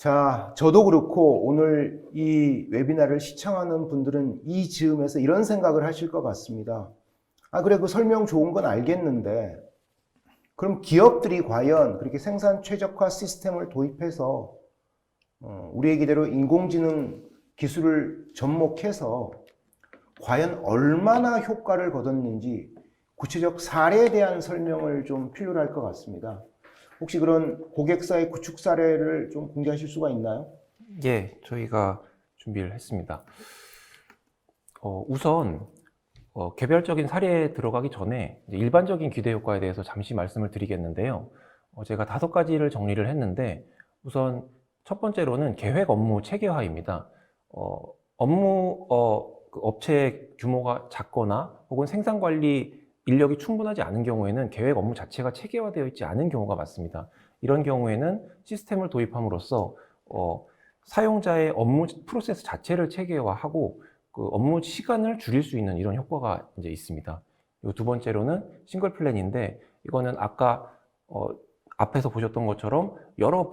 자, 저도 그렇고 오늘 이 웨비나를 시청하는 분들은 이 즈음에서 이런 생각을 하실 것 같습니다. 아, 그래, 그 설명 좋은 건 알겠는데, 그럼 기업들이 과연 그렇게 생산 최적화 시스템을 도입해서 우리 얘기대로 인공지능 기술을 접목해서 과연 얼마나 효과를 거뒀는지 구체적 사례에 대한 설명을 좀 필요로 할 것 같습니다. 혹시 그런 고객사의 구축 사례를 좀 공개하실 수가 있나요? 예, 저희가 준비를 했습니다. 우선 개별적인 사례에 들어가기 전에 일반적인 기대 효과에 대해서 잠시 말씀을 드리겠는데요. 제가 5가지를 정리를 했는데, 우선 첫 번째로는 계획 업무 체계화입니다. 그 업체 규모가 작거나 혹은 생산 관리 인력이 충분하지 않은 경우에는 계획 업무 자체가 체계화되어 있지 않은 경우가 많습니다. 이런 경우에는 시스템을 도입함으로써 사용자의 업무 프로세스 자체를 체계화하고 그 업무 시간을 줄일 수 있는 이런 효과가 이제 있습니다. 그리고 두 번째로는 싱글 플랜인데, 이거는 아까 앞에서 보셨던 것처럼 여러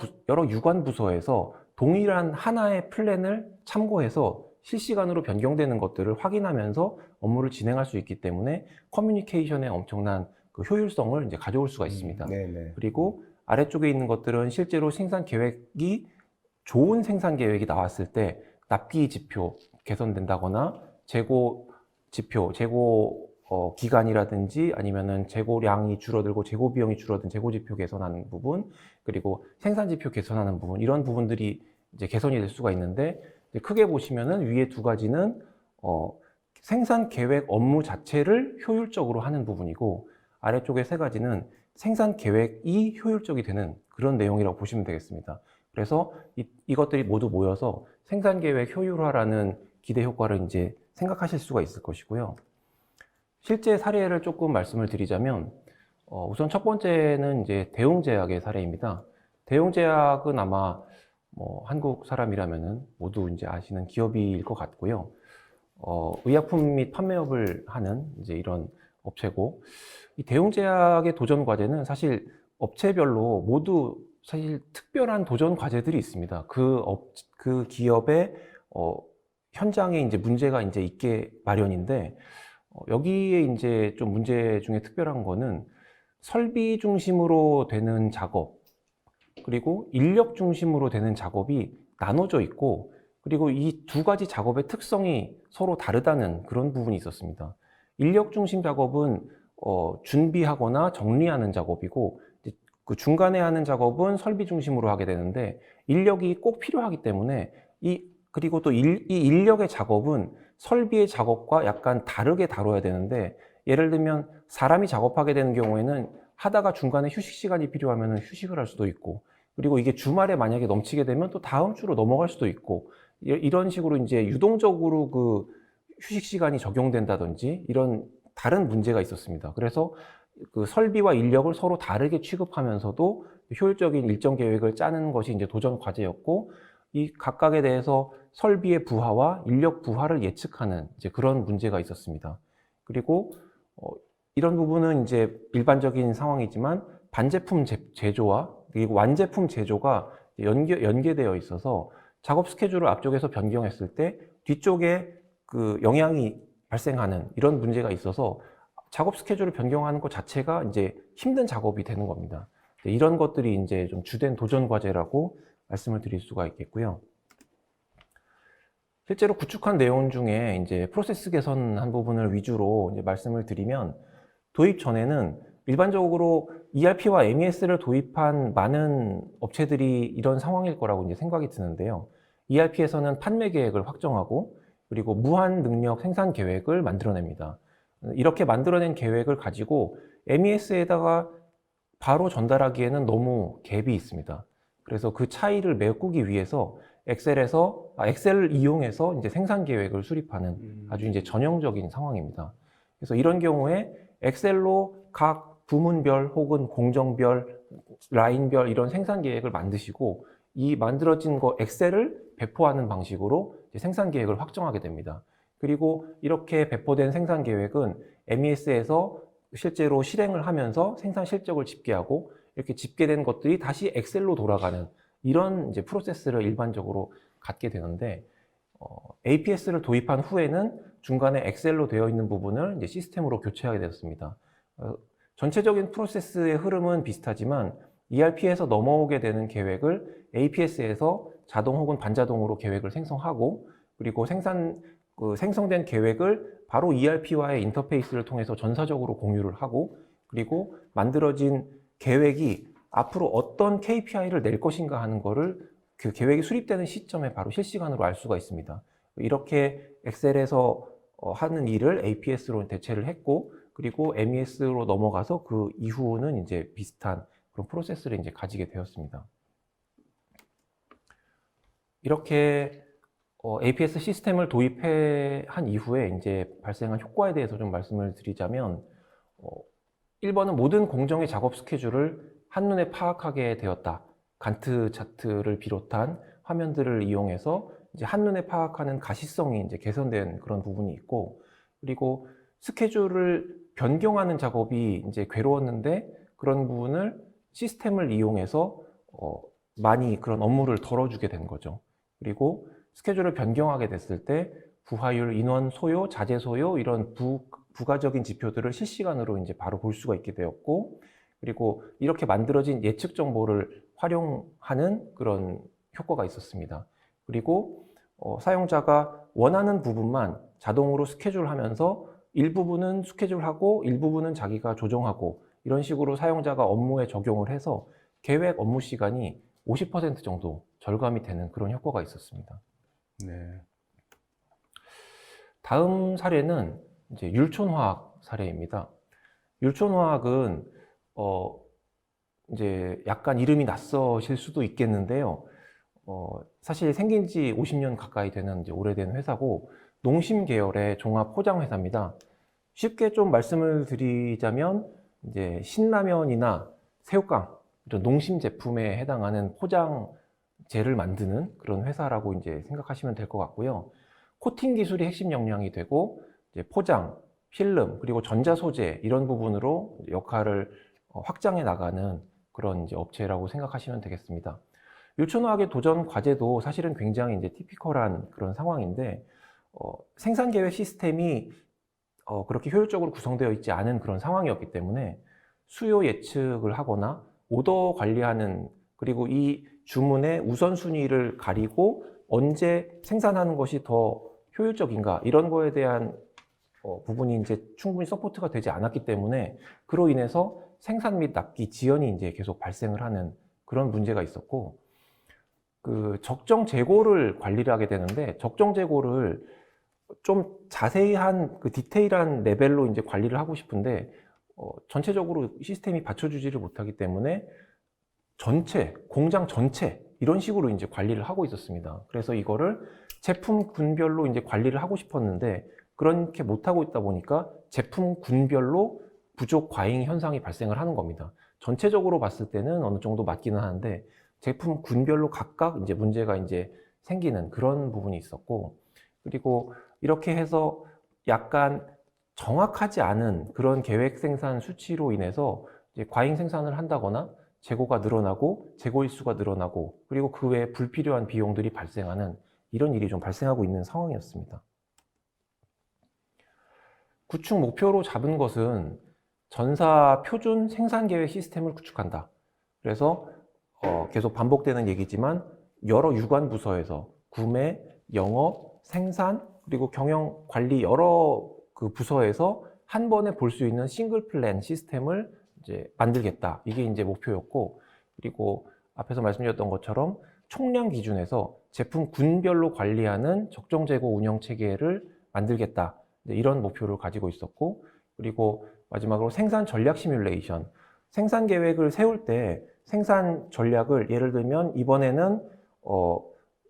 유관 부서에서 동일한 하나의 플랜을 참고해서 실시간으로 변경되는 것들을 확인하면서 업무를 진행할 수 있기 때문에 커뮤니케이션에 엄청난 그 효율성을 이제 가져올 수가 있습니다. 네네. 그리고 아래쪽에 있는 것들은 실제로 좋은 생산 계획이 나왔을 때 납기 지표 개선된다거나 재고 지표, 재고 기간이라든지 아니면은 재고량이 줄어들고 재고 비용이 줄어든 재고 지표 개선하는 부분, 그리고 생산 지표 개선하는 부분, 이런 부분들이 이제 개선이 될 수가 있는데, 이제 크게 보시면은 위에 2가지는 생산 계획 업무 자체를 효율적으로 하는 부분이고, 아래쪽에 3가지는 생산 계획이 효율적이 되는 그런 내용이라고 보시면 되겠습니다. 그래서 이것들이 모두 모여서 생산 계획 효율화라는 기대 효과를 이제 생각하실 수가 있을 것이고요. 실제 사례를 조금 말씀을 드리자면, 우선 첫 번째는 이제 대웅제약의 사례입니다. 대웅제약은 아마 한국 사람이라면은 모두 이제 아시는 기업일 것 같고요. 의약품 및 판매업을 하는 이제 이런 업체고, 이 대웅제약의 도전 과제는 사실 업체별로 모두 사실 특별한 도전 과제들이 있습니다. 그 기업의 현장에 이제 문제가 이제 있게 마련인데, 여기에 이제 좀 문제 중에 특별한 거는 설비 중심으로 되는 작업, 그리고 인력 중심으로 되는 작업이 나눠져 있고, 그리고 이 2가지 작업의 특성이 서로 다르다는 그런 부분이 있었습니다. 인력 중심 작업은 준비하거나 정리하는 작업이고, 그 중간에 하는 작업은 설비 중심으로 하게 되는데, 인력이 꼭 필요하기 때문에 그리고 또 이 인력의 작업은 설비의 작업과 약간 다르게 다뤄야 되는데, 예를 들면 사람이 작업하게 되는 경우에는 하다가 중간에 휴식 시간이 필요하면 휴식을 할 수도 있고, 그리고 이게 주말에 만약에 넘치게 되면 또 다음 주로 넘어갈 수도 있고, 이런 식으로 이제 유동적으로 그 휴식 시간이 적용된다든지 이런 다른 문제가 있었습니다. 그래서 그 설비와 인력을 서로 다르게 취급하면서도 효율적인 일정 계획을 짜는 것이 이제 도전 과제였고, 이 각각에 대해서 설비의 부하와 인력 부하를 예측하는 이제 그런 문제가 있었습니다. 그리고 이런 부분은 이제 일반적인 상황이지만 반제품 제조와 그리고 완제품 제조가 연계되어 있어서 작업 스케줄을 앞쪽에서 변경했을 때 뒤쪽에 그 영향이 발생하는 이런 문제가 있어서 작업 스케줄을 변경하는 것 자체가 이제 힘든 작업이 되는 겁니다. 이런 것들이 이제 좀 주된 도전 과제라고 말씀을 드릴 수가 있겠고요. 실제로 구축한 내용 중에 이제 프로세스 개선한 부분을 위주로 이제 말씀을 드리면, 도입 전에는 일반적으로 ERP와 MES를 도입한 많은 업체들이 이런 상황일 거라고 이제 생각이 드는데요. ERP에서는 판매 계획을 확정하고, 그리고 무한 능력 생산 계획을 만들어냅니다. 이렇게 만들어낸 계획을 가지고 MES에다가 바로 전달하기에는 너무 갭이 있습니다. 그래서 그 차이를 메꾸기 위해서 엑셀을 이용해서 이제 생산 계획을 수립하는 아주 이제 전형적인 상황입니다. 그래서 이런 경우에 엑셀로 각 부문별 혹은 공정별, 라인별 이런 생산 계획을 만드시고, 이 만들어진 엑셀을 배포하는 방식으로 이제 생산 계획을 확정하게 됩니다. 그리고 이렇게 배포된 생산 계획은 MES에서 실제로 실행을 하면서 생산 실적을 집계하고, 이렇게 집계된 것들이 다시 엑셀로 돌아가는 이런 이제 프로세스를 일반적으로 갖게 되는데, APS를 도입한 후에는 중간에 엑셀로 되어 있는 부분을 이제 시스템으로 교체하게 되었습니다. 전체적인 프로세스의 흐름은 비슷하지만 ERP에서 넘어오게 되는 계획을 APS에서 자동 혹은 반자동으로 계획을 생성하고, 그리고 생성된 계획을 바로 ERP와의 인터페이스를 통해서 전사적으로 공유를 하고, 그리고 만들어진 계획이 앞으로 어떤 KPI를 낼 것인가 하는 거를 그 계획이 수립되는 시점에 바로 실시간으로 알 수가 있습니다. 이렇게 엑셀에서 하는 일을 APS로 대체를 했고, 그리고 MES로 넘어가서 그 이후는 이제 비슷한 그런 프로세스를 이제 가지게 되었습니다. 이렇게 APS 시스템을 도입한 이후에 이제 발생한 효과에 대해서 좀 말씀을 드리자면, 1번은 모든 공정의 작업 스케줄을 한눈에 파악하게 되었다. 간트 차트를 비롯한 화면들을 이용해서 이제 한눈에 파악하는 가시성이 이제 개선된 그런 부분이 있고, 그리고 스케줄을 변경하는 작업이 이제 괴로웠는데 그런 부분을 시스템을 이용해서 많이 그런 업무를 덜어주게 된 거죠. 그리고 스케줄을 변경하게 됐을 때 부하율, 인원 소요, 자재 소요 이런 부가적인 지표들을 실시간으로 이제 바로 볼 수가 있게 되었고, 그리고 이렇게 만들어진 예측 정보를 활용하는 그런 효과가 있었습니다. 그리고 사용자가 원하는 부분만 자동으로 스케줄하면서 일부분은 스케줄하고 일부분은 자기가 조정하고, 이런 식으로 사용자가 업무에 적용을 해서 계획 업무 시간이 50% 정도 절감이 되는 그런 효과가 있었습니다. 네. 다음 사례는 이제 율촌화학 사례입니다. 율촌화학은 이제 약간 이름이 낯서실 수도 있겠는데요. 사실 생긴 지 50년 가까이 되는 이제 오래된 회사고, 농심 계열의 종합 포장 회사입니다. 쉽게 좀 말씀을 드리자면 이제 신라면이나 새우깡 이런 농심 제품에 해당하는 포장재를 만드는 그런 회사라고 이제 생각하시면 될 것 같고요. 코팅 기술이 핵심 역량이 되고, 이제 포장, 필름, 그리고 전자 소재 이런 부분으로 역할을 확장해 나가는 그런 이제 업체라고 생각하시면 되겠습니다. 율촌화학의 도전 과제도 사실은 굉장히 이제 티피컬한 그런 상황인데, 생산 계획 시스템이 그렇게 효율적으로 구성되어 있지 않은 그런 상황이었기 때문에 수요 예측을 하거나 오더 관리하는, 그리고 이 주문의 우선순위를 가리고 언제 생산하는 것이 더 효율적인가 이런 거에 대한 부분이 이제 충분히 서포트가 되지 않았기 때문에, 그로 인해서 생산 및 납기 지연이 이제 계속 발생을 하는 그런 문제가 있었고, 그 적정 재고를 관리를 하게 되는데, 적정 재고를 좀 자세한 그 디테일한 레벨로 이제 관리를 하고 싶은데 전체적으로 시스템이 받쳐주지를 못하기 때문에 공장 전체 이런 식으로 이제 관리를 하고 있었습니다. 그래서 이거를 제품군별로 이제 관리를 하고 싶었는데 그렇게 못하고 있다 보니까 제품군별로 부족 과잉 현상이 발생을 하는 겁니다. 전체적으로 봤을 때는 어느 정도 맞기는 하는데 제품군별로 각각 이제 문제가 이제 생기는 그런 부분이 있었고, 그리고 이렇게 해서 약간 정확하지 않은 그런 계획 생산 수치로 인해서 이제 과잉 생산을 한다거나 재고가 늘어나고 재고 일수가 늘어나고, 그리고 그 외에 불필요한 비용들이 발생하는 이런 일이 좀 발생하고 있는 상황이었습니다. 구축 목표로 잡은 것은 전사 표준 생산 계획 시스템을 구축한다. 그래서 계속 반복되는 얘기지만 여러 유관 부서에서 구매, 영업, 생산, 그리고 경영, 관리 여러 그 부서에서 한 번에 볼 수 있는 싱글 플랜 시스템을 이제 만들겠다. 이게 이제 목표였고, 그리고 앞에서 말씀드렸던 것처럼 총량 기준에서 제품 군별로 관리하는 적정 재고 운영 체계를 만들겠다. 이런 목표를 가지고 있었고, 그리고 마지막으로 생산 전략 시뮬레이션. 생산 계획을 세울 때 생산 전략을 예를 들면 이번에는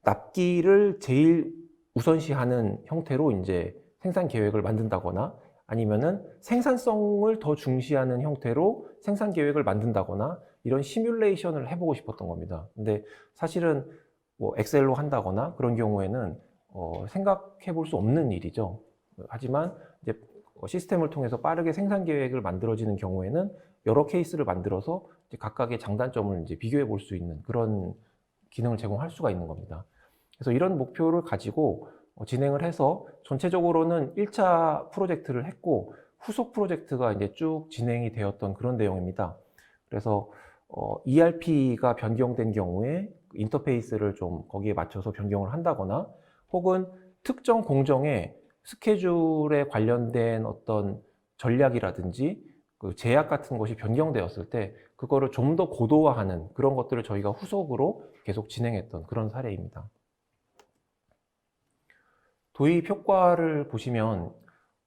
납기를 제일 우선시하는 형태로 이제 생산 계획을 만든다거나, 아니면은 생산성을 더 중시하는 형태로 생산 계획을 만든다거나, 이런 시뮬레이션을 해보고 싶었던 겁니다. 근데 사실은 뭐 엑셀로 한다거나 그런 경우에는 생각해 볼 수 없는 일이죠. 하지만 이제 시스템을 통해서 빠르게 생산 계획을 만들어지는 경우에는 여러 케이스를 만들어서 이제 각각의 장단점을 이제 비교해 볼 수 있는 그런 기능을 제공할 수가 있는 겁니다. 그래서 이런 목표를 가지고 진행을 해서 전체적으로는 1차 프로젝트를 했고 후속 프로젝트가 이제 쭉 진행이 되었던 그런 내용입니다. 그래서 ERP가 변경된 경우에 인터페이스를 좀 거기에 맞춰서 변경을 한다거나 혹은 특정 공정의 스케줄에 관련된 어떤 전략이라든지 그 제약 같은 것이 변경되었을 때 그거를 좀 더 고도화하는 그런 것들을 저희가 후속으로 계속 진행했던 그런 사례입니다. 도입 효과를 보시면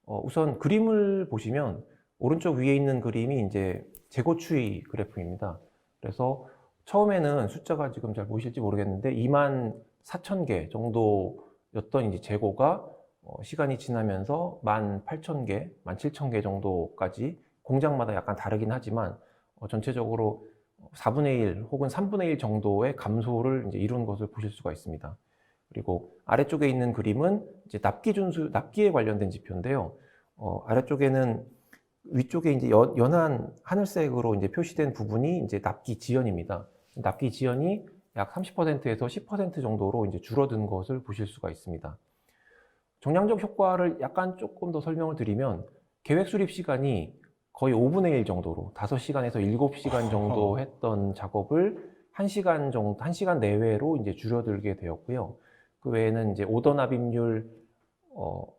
우선 그림을 보시면 오른쪽 위에 있는 그림이 이제 재고 추이 그래프입니다. 그래서 처음에는 숫자가 지금 잘 보이실지 모르겠는데 24,000개 정도였던 이제 재고가 시간이 지나면서 18,000개, 17,000개 정도까지 공장마다 약간 다르긴 하지만 전체적으로 4분의 1 혹은 3분의 1 정도의 감소를 이제 이룬 것을 보실 수가 있습니다. 그리고 아래쪽에 있는 그림은 이제 납기에 관련된 지표인데요. 아래쪽에는 위쪽에 이제 연한 하늘색으로 이제 표시된 부분이 이제 납기 지연입니다. 납기 지연이 약 30%에서 10% 정도로 이제 줄어든 것을 보실 수가 있습니다. 정량적 효과를 약간 조금 더 설명을 드리면 계획 수립 시간이 거의 5분의 1 정도로 5시간에서 7시간 정도 했던 작업을 1시간 내외로 이제 줄어들게 되었고요. 그 외에는 이제 오더 납입률,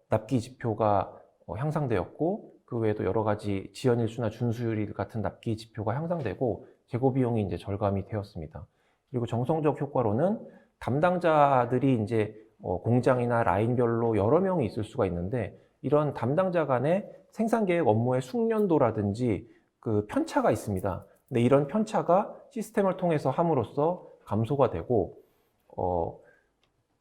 납기 지표가 향상되었고, 그 외에도 여러 가지 지연일수나 준수율 같은 납기 지표가 향상되고, 재고 비용이 이제 절감이 되었습니다. 그리고 정성적 효과로는 담당자들이 이제 공장이나 라인별로 여러 명이 있을 수가 있는데, 이런 담당자 간의 생산계획 업무의 숙련도라든지 그 편차가 있습니다. 근데 이런 편차가 시스템을 통해서 함으로써 감소가 되고,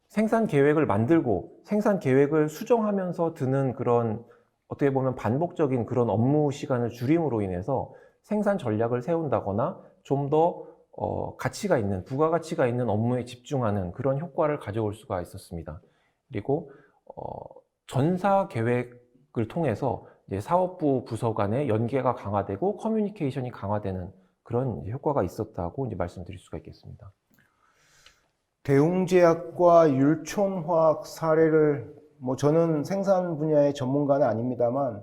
생산 계획을 만들고 생산 계획을 수정하면서 드는 그런 어떻게 보면 반복적인 그런 업무 시간을 줄임으로 인해서 생산 전략을 세운다거나 좀 더 가치가 있는, 부가가치가 있는 업무에 집중하는 그런 효과를 가져올 수가 있었습니다. 그리고 전사 계획을 통해서 이제 사업부 부서 간의 연계가 강화되고 커뮤니케이션이 강화되는 그런 효과가 있었다고 이제 말씀드릴 수가 있겠습니다. 대웅제약과 율촌화학 사례를 저는 생산 분야의 전문가는 아닙니다만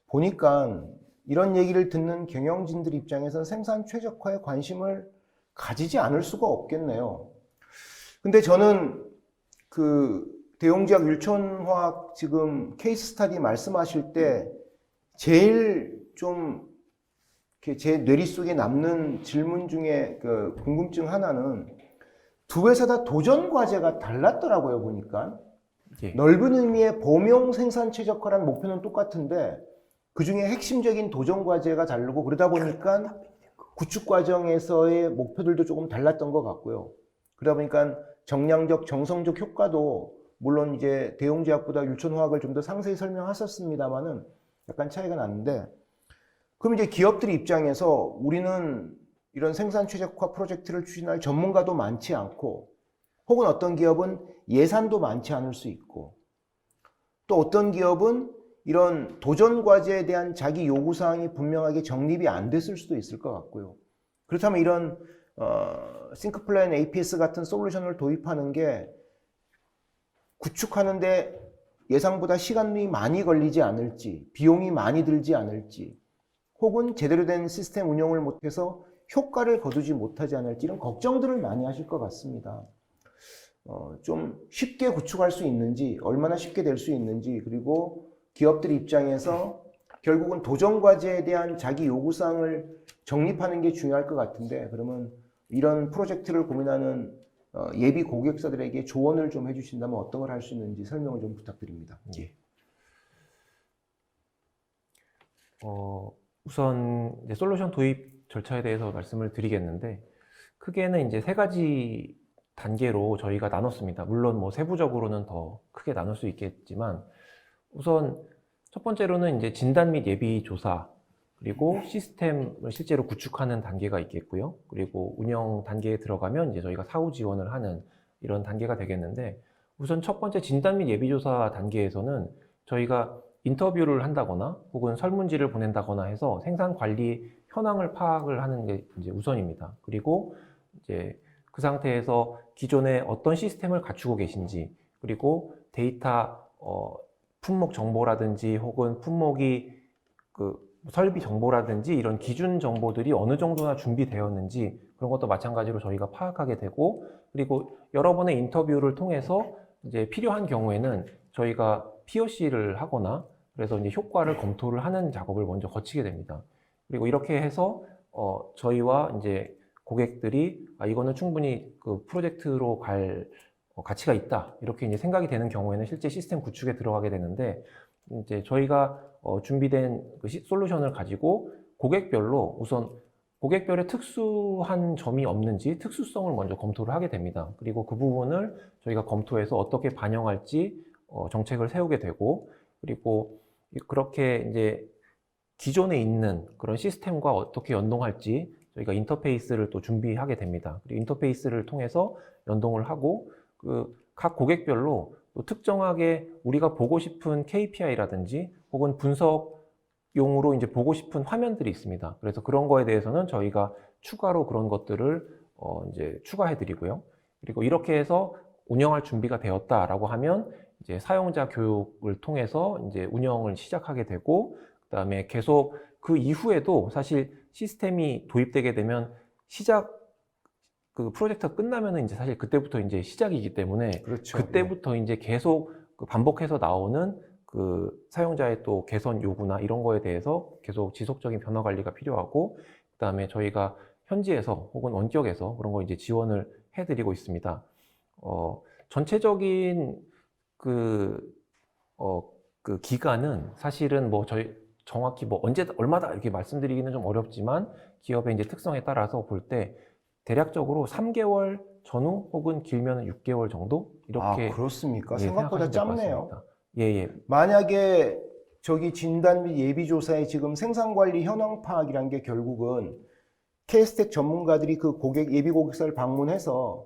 보니까 이런 얘기를 듣는 경영진들 입장에서는 생산 최적화에 관심을 가지지 않을 수가 없겠네요. 근데 저는 그 대웅제약 율촌화학 지금 케이스 스터디 말씀하실 때 제일 좀 제 뇌리 속에 남는 질문 중에 그 궁금증 하나는 두 회사 다 도전 과제가 달랐더라고요, 보니까. 예. 넓은 의미의 범용 생산 최적화라는 목표는 똑같은데 그 중에 핵심적인 도전 과제가 다르고 그러다 보니까 구축 과정에서의 목표들도 조금 달랐던 것 같고요. 그러다 보니까 정량적, 정성적 효과도 물론 이제 대웅제약보다 율촌화학을 좀 더 상세히 설명하셨습니다만은 약간 차이가 났는데 그럼 이제 기업들 입장에서 우리는 이런 생산 최적화 프로젝트를 추진할 전문가도 많지 않고 혹은 어떤 기업은 예산도 많지 않을 수 있고 또 어떤 기업은 이런 도전 과제에 대한 자기 요구사항이 분명하게 정립이 안 됐을 수도 있을 것 같고요. 그렇다면 이런 싱크플랜 APS 같은 솔루션을 도입하는 게 구축하는데 예상보다 시간이 많이 걸리지 않을지 비용이 많이 들지 않을지 혹은 제대로 된 시스템 운영을 못해서 효과를 거두지 못하지 않을지 이런 걱정들을 많이 하실 것 같습니다. 좀 쉽게 구축할 수 있는지 얼마나 쉽게 될 수 있는지 그리고 기업들 입장에서 결국은 도전 과제에 대한 자기 요구사항을 정립하는 게 중요할 것 같은데 그러면 이런 프로젝트를 고민하는 예비 고객사들에게 조언을 좀 해주신다면 어떤 걸 할 수 있는지 설명을 좀 부탁드립니다. 예. 우선 이제 솔루션 도입 절차에 대해서 말씀을 드리겠는데 크게는 이제 3가지 단계로 저희가 나눴습니다. 물론 뭐 세부적으로는 더 크게 나눌 수 있겠지만 우선 첫 번째로는 이제 진단 및 예비 조사 그리고 시스템을 실제로 구축하는 단계가 있겠고요. 그리고 운영 단계에 들어가면 이제 저희가 사후 지원을 하는 이런 단계가 되겠는데 우선 첫 번째 진단 및 예비 조사 단계에서는 저희가 인터뷰를 한다거나 혹은 설문지를 보낸다거나 해서 생산 관리 현황을 파악을 하는 게 이제 우선입니다. 그리고 이제 그 상태에서 기존에 어떤 시스템을 갖추고 계신지, 그리고 데이터 품목 정보라든지 혹은 품목이 그 설비 정보라든지 이런 기준 정보들이 어느 정도나 준비되었는지 그런 것도 마찬가지로 저희가 파악하게 되고, 그리고 여러 번의 인터뷰를 통해서 이제 필요한 경우에는 저희가 POC를 하거나 그래서 이제 효과를 검토를 하는 작업을 먼저 거치게 됩니다. 그리고 이렇게 해서 저희와 이제 고객들이 이거는 충분히 그 프로젝트로 갈 가치가 있다 이렇게 이제 생각이 되는 경우에는 실제 시스템 구축에 들어가게 되는데, 이제 저희가 준비된 그 솔루션을 가지고 고객별로 우선 고객별의 특수한 점이 없는지 특수성을 먼저 검토를 하게 됩니다. 그리고 그 부분을 저희가 검토해서 어떻게 반영할지 정책을 세우게 되고, 그리고 그렇게 이제 기존에 있는 그런 시스템과 어떻게 연동할지 저희가 인터페이스를 또 준비하게 됩니다. 그리고 인터페이스를 통해서 연동을 하고 그 각 고객별로 또 특정하게 우리가 보고 싶은 KPI라든지 혹은 분석용으로 이제 보고 싶은 화면들이 있습니다. 그래서 그런 거에 대해서는 저희가 추가로 그런 것들을 이제 추가해 드리고요. 그리고 이렇게 해서 운영할 준비가 되었다라고 하면 이제 사용자 교육을 통해서 이제 운영을 시작하게 되고, 그다음에 계속 그 이후에도 사실 시스템이 도입되게 되면 그 프로젝트가 끝나면은 이제 사실 그때부터 이제 시작이기 때문에 그렇죠. 그때부터 이제 계속 그 반복해서 나오는 그 사용자의 또 개선 요구나 이런 거에 대해서 계속 지속적인 변화 관리가 필요하고, 그다음에 저희가 현지에서 혹은 원격에서 그런 거 이제 지원을 해드리고 있습니다. 전체적인 그 기간은 사실은 뭐 저희 정확히 뭐 언제 얼마다 이렇게 말씀드리기는 좀 어렵지만 기업의 이제 특성에 따라서 볼 때 대략적으로 3개월 전후 혹은 길면 6개월 정도 이렇게 그렇습니까? 예, 생각보다 생각하시면 될것 짧네요. 같습니다. 예. 만약에 저기 진단 및 예비조사에 지금 생산관리 현황 파악이란 게 결국은 K스택 전문가들이 그 예비 고객사를 방문해서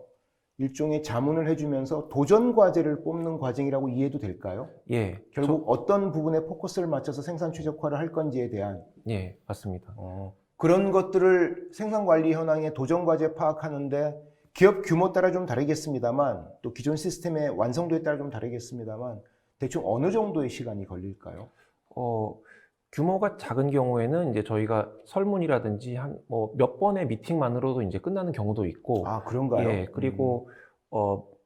일종의 자문을 해주면서 도전 과제를 뽑는 과정이라고 이해도 될까요? 예. 결국 어떤 부분에 포커스를 맞춰서 생산 최적화를 할 건지에 대한 예, 맞습니다. 그런 것들을 생산관리 현황의 도전 과제 파악하는데 기업 규모 따라 좀 다르겠습니다만 또 기존 시스템의 완성도에 따라 좀 다르겠습니다만 대충 어느 정도의 시간이 걸릴까요? 규모가 작은 경우에는 이제 저희가 설문이라든지 한 뭐 몇 번의 미팅만으로도 이제 끝나는 경우도 있고, 그런가요? 예, 그리고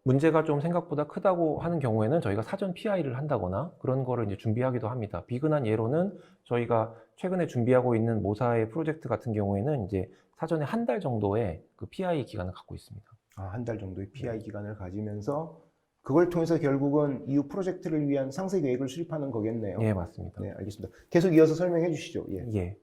문제가 좀 생각보다 크다고 하는 경우에는 저희가 사전 PI를 한다거나 그런 거를 이제 준비하기도 합니다. 비근한 예로는 저희가 최근에 준비하고 있는 모사의 프로젝트 같은 경우에는 이제 사전에 한 달 정도의 그 PI 기간을 갖고 있습니다. 한 달 정도의 PI 기간을 가지면서 그걸 통해서 결국은 이후 프로젝트를 위한 상세 계획을 수립하는 거겠네요. 예, 맞습니다. 네, 알겠습니다. 계속 이어서 설명해 주시죠. 예.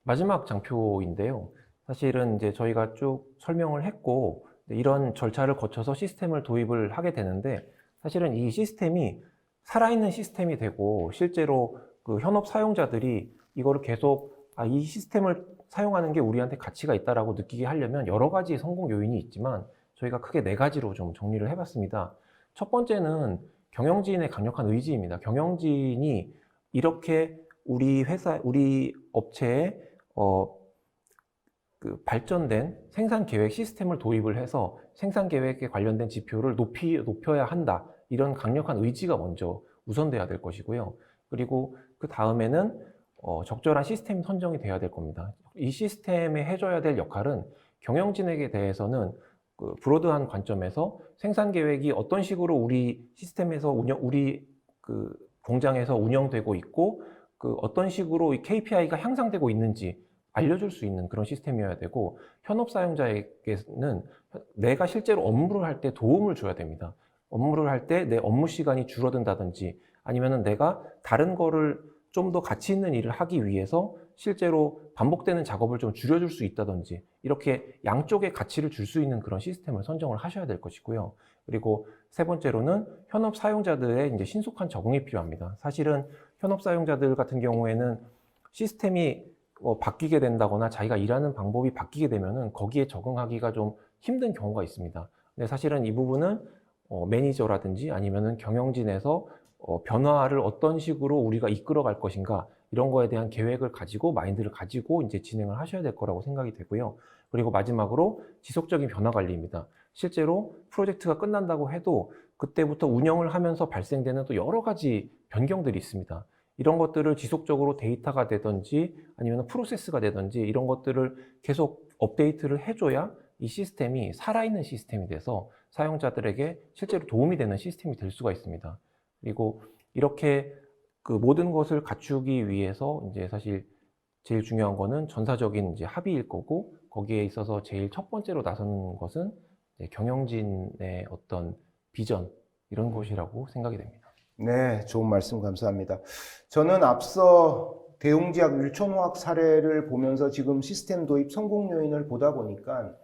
마지막 장표인데요. 사실은 이제 저희가 쭉 설명을 했고 이런 절차를 거쳐서 시스템을 도입을 하게 되는데, 사실은 이 시스템이 살아있는 시스템이 되고 실제로 그 현업 사용자들이 이거를 계속 이 시스템을 사용하는 게 우리한테 가치가 있다라고 느끼게 하려면 여러 가지 성공 요인이 있지만 저희가 크게 4가지로 좀 정리를 해봤습니다. 첫 번째는 경영진의 강력한 의지입니다. 경영진이 이렇게 우리 업체에 그 발전된 생산 계획 시스템을 도입을 해서 생산 계획에 관련된 지표를 높여야 한다. 이런 강력한 의지가 먼저 우선돼야 될 것이고요. 그리고 그 다음에는 적절한 시스템 선정이 돼야 될 겁니다. 이 시스템에 해줘야 될 역할은 경영진에게 대해서는 그 브로드한 관점에서 생산 계획이 어떤 식으로 우리 시스템에서 우리 그 공장에서 운영되고 있고 그 어떤 식으로 이 KPI가 향상되고 있는지 알려줄 수 있는 그런 시스템이어야 되고, 현업 사용자에게는 내가 실제로 업무를 할 때 도움을 줘야 됩니다. 업무를 할 때 내 업무 시간이 줄어든다든지 아니면은 내가 다른 거를 좀 더 가치 있는 일을 하기 위해서 실제로 반복되는 작업을 좀 줄여줄 수 있다든지 이렇게 양쪽의 가치를 줄 수 있는 그런 시스템을 선정을 하셔야 될 것이고요. 그리고 세 번째로는 현업 사용자들의 이제 신속한 적응이 필요합니다. 사실은 현업 사용자들 같은 경우에는 시스템이 바뀌게 된다거나 자기가 일하는 방법이 바뀌게 되면은 거기에 적응하기가 좀 힘든 경우가 있습니다. 근데 사실은 이 부분은 매니저라든지 아니면은 경영진에서 변화를 어떤 식으로 우리가 이끌어 갈 것인가 이런 거에 대한 계획을 가지고 마인드를 가지고 이제 진행을 하셔야 될 거라고 생각이 되고요. 그리고 마지막으로 지속적인 변화 관리입니다. 실제로 프로젝트가 끝난다고 해도 그때부터 운영을 하면서 발생되는 또 여러 가지 변경들이 있습니다. 이런 것들을 지속적으로 데이터가 되든지 아니면 프로세스가 되든지 이런 것들을 계속 업데이트를 해줘야 이 시스템이 살아있는 시스템이 돼서 사용자들에게 실제로 도움이 되는 시스템이 될 수가 있습니다. 그리고 이렇게 그 모든 것을 갖추기 위해서 이제 사실 제일 중요한 거는 전사적인 이제 합의일 거고, 거기에 있어서 제일 첫 번째로 나서는 것은 이제 경영진의 어떤 비전, 이런 것이라고 생각이 됩니다. 네, 좋은 말씀 감사합니다. 저는 앞서 대웅지약 율촌화학 사례를 보면서 지금 시스템 도입 성공 요인을 보다 보니까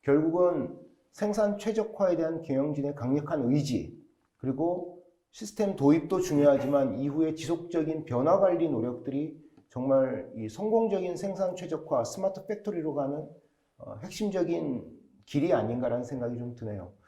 결국은 생산 최적화에 대한 경영진의 강력한 의지, 그리고 시스템 도입도 중요하지만 이후에 지속적인 변화 관리 노력들이 정말 이 성공적인 생산 최적화, 스마트 팩토리로 가는 핵심적인 길이 아닌가라는 생각이 좀 드네요.